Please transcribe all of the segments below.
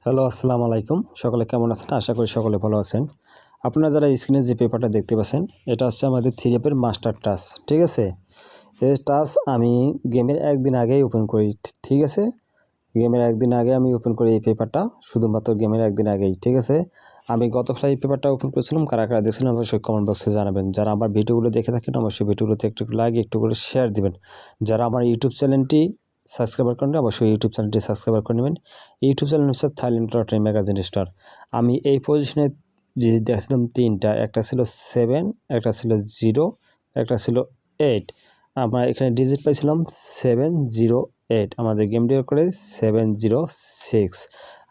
Hello, আসসালামু আলাইকুম। সকলে কেমন আছেন? আশা করি সকলে ভালো আছেন। আপনারা যারা স্ক্রিনে যে পেপারটা দেখতে পাচ্ছেন, এটা হচ্ছে আমাদের 3F এর মাস্টার টাচ। ঠিক আছে? এই টাচ আমি গেমের একদিন আগেই ওপেন করি। ঠিক আছে? গেমের একদিন আগে আমি ওপেন করি এই পেপারটা, শুধুমাত্র গেমের একদিন আগেই। ঠিক আছে? আমি গতকাল এই পেপারটা ওপেন করেছিলাম। কারা কারা দেখছিলেন অবশ্যই কমেন্ট বক্সে জানাবেন। যারা আমার ভিডিওগুলো দেখে থাকেন অবশ্যই ভিডিওগুলোতে একটু লাইক, একটু করে শেয়ার দিবেন। যারা আমার ইউটিউব চ্যানেলটি সাবস্ক্রাইব করেন অবশ্যই ইউটিউব চ্যানেলটি সাবস্ক্রাইব করে নেবেন। ইউটিউব চ্যানেল হচ্ছে থাইল্যান্ড লটারি ম্যাগাজিন স্টার। আমি এই পজিশনে যে দেখছিলাম তিনটা, একটা ছিল 7, একটা ছিল 0, একটা ছিল 8। আমরা এখানে ডিজিট পাইছিলাম 708। আমাদের গেম ডিল করে 706।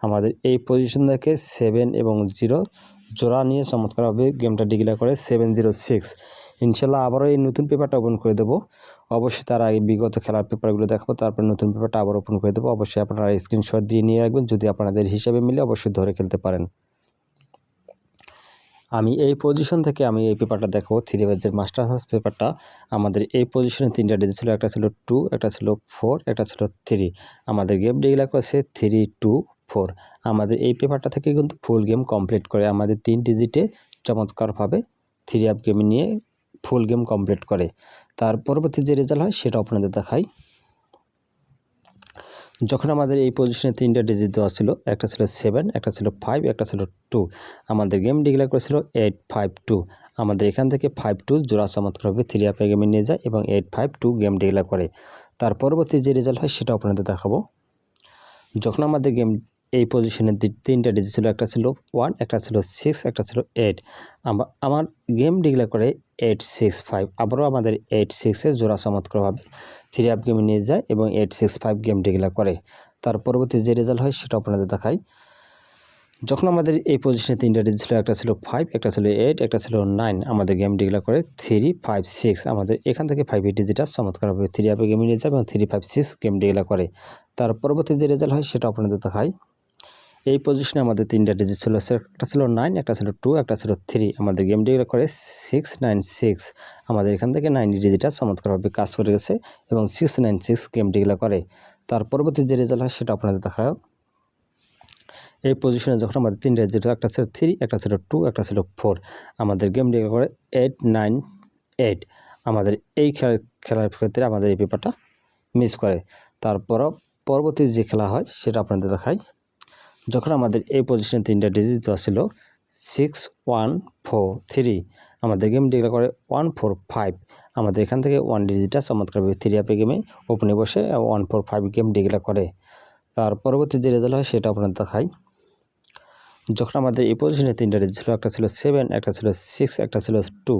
আমাদের এই পজিশন থেকে 7 এবং 0 জোড়া নিয়ে চমৎকারভাবে গেমটা ডিক্লেয়ার করে 706। ইনশাল্লাহ আবারও এই নতুন পেপারটা ওপেন করে দেবো। অবশ্যই তার আগে বিগত খেলার পেপারগুলো দেখাবো, তারপর নতুন পেপারটা আবার ওপেন করে দেবো। অবশ্যই আপনারা স্ক্রিনশট দিয়ে নিয়ে রাখবেন, যদি আপনাদের হিসাবে মিলে অবশ্যই ধরে খেলতে পারেন। আমি এই পজিশন থেকে আমি এই পেপারটা দেখাবো, 3F এর মাস্টার টাচ পেপারটা। আমাদের এই পজিশনে তিনটা ডিজিট ছিল, একটা ছিল 2, একটা ছিল 4, একটা ছিল 3। আমাদের গেম ডিক্লেয়ার করেছে 3, 2, 4। আমাদের এই পেপারটা থেকে কিন্তু ফুল গেম কমপ্লিট করে আমাদের 3 ডিজিটে চমৎকারভাবে 3F গেম নিয়ে ফুল গেম কমপ্লিট করে। তার পরবর্তী যে রেজাল্ট হয় সেটা আপনাদের দেখাই। যখন আমাদের এই পজিশনে তিনটা ডিজিট দেওয়া ছিল, একটা ছিল 7, একটা ছিল 5, একটা ছিল 2। আমাদের গেম ডিক্লেয়ার করেছিল 852। আমাদের এখান থেকে 52 জোড়া চমৎকারভাবে 3F গেমে নিয়ে যায় এবং 852 গেম ডিক্লেয়ার করে। তার পরবর্তী যে রেজাল্ট হয় সেটা আপনাদের দেখাবো। যখন আমাদের গেম এই পজিশনে তিনটা ডিজিট ছিল, একটা ছিল 1, একটা ছিল 6, একটা ছিল 8। আমার গেম ডিক্লেয়ার করে 865। আবারও আমাদের 866 জোড়া চমৎকারভাবে 3F গেমে নিয়ে যায় এবং 865 গেম ডিক্লেয়ার করে। তার পরবর্তী যে রেজাল্ট হয় সেটা আপনাদের দেখাই। যখন আমাদের এই পজিশনে তিনটা ডিজিট ছিল, একটা ছিল 5, একটা ছিল 8, একটা ছিল 9। আমাদের গেম ডিক্লেয়ার করে 356। আমাদের এখান থেকে 5 ডিজিটটা চমৎকারভাবে 3F গেমে নিয়ে যায় এবং 356 গেম ডিক্লেয়ার করে। তার পরবর্তী যে রেজাল্ট হয় সেটা আপনাদের দেখাই। এই পজিশনে আমাদের তিনটা ডিজিট ছিল, একটা ছিল 9, একটা ছিল 2, একটা ছিল 3। আমাদের গেম ডিক্লেয়ার করে 696। আমাদের এখান থেকে 90 ডিজিটটা চমৎকারভাবে কাজ করে গেছে এবং 696 গেম ডিক্লেয়ার করে। তার পরবর্তী যে রেজাল্ট হয় সেটা আপনাদের দেখায়। এই পজিশনে যখন আমাদের তিনটা ডিজিট, একটা ছিল 3, একটা ছিল 2, একটা ছিল 4। আমাদের গেম ডিক্লেয়ার করে 898। আমাদের এই খেলার ক্ষেত্রে আমাদের এই পেপারটা মিস করে। তারপরও পরবর্তী যে খেলা হয় সেটা আপনাদের দেখাই। যখন আমাদের এই পজিশনে তিনটা ডিজিট দেওয়া ছিল 6143। আমাদের গেম ডিক্লেয়ার করে 145। আমাদের এখান থেকে 1 ডিজিটটা চমৎকারভাবে 3F গেমে ওপেনে বসে 145 গেম ডিক্লেয়ার করে। তার পরবর্তী যে রেজাল্ট হয় সেটা আপনাদের দেখাই। যখন আমাদের এই পজিশনে তিনটা ডিজিট ছিল, একটা ছিল 7, একটা ছিল 6, একটা ছিল 2।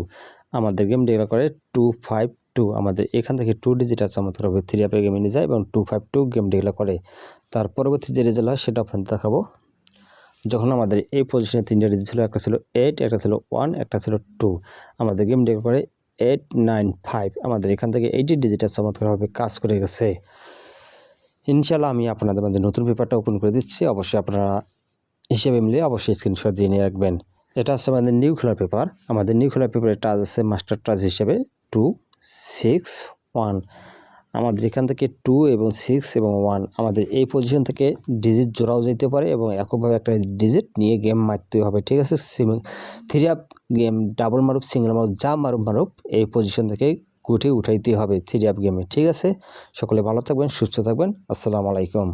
আমাদের গেম ডিক্লেয়ার করে 252। আমাদের এখান থেকে 2 ডিজিটটা চমৎকারভাবে 3F গেমে নিয়ে যায় এবং 252 গেম ডিক্লেয়ার করে। তার পরবর্তী যে রেজাল্ট হয় সেটা আপনাদের দেখাবো। যখন আমাদের এই পজিশনে তিনটা ডিজিট ছিল, একটা ছিল 8, একটা ছিল 1, একটা ছিল 2। আমাদের গেম ডিক্লেয়ার করে 895। আমাদের এখান থেকে 80 ডিজিটটা চমৎকারভাবে কাজ করে গেছে। ইনশাল্লাহ আমি আপনাদের মাঝে নতুন পেপারটা ওপেন করে দিচ্ছি। অবশ্যই আপনারা হিসেবে মিলে অবশ্যই স্ক্রিনশট দিয়ে নিয়ে রাখবেন। এটা হচ্ছে আমাদের নিউ খেলার পেপার। আমাদের নিউ খেলার পেপারের টাচ আছে মাস্টার টাচ হিসেবে 261। আমাদের এখান থেকে 2 এবং 6 এবং 1 আমাদের এই পজিশন থেকে ডিজিট জোড়াও যেতে পারে এবং এককভাবে একটা ডিজিট নিয়ে গেম মারতে হবে। ঠিক আছে? 3F গেম ডাবল মারুপ, সিঙ্গেল মারুপ, যা মারুপ এই পজিশন থেকে উঠাইতে হবে 3F গেমে। ঠিক আছে? সকলে ভালো থাকবেন, সুস্থ থাকবেন। আসসালামু আলাইকুম।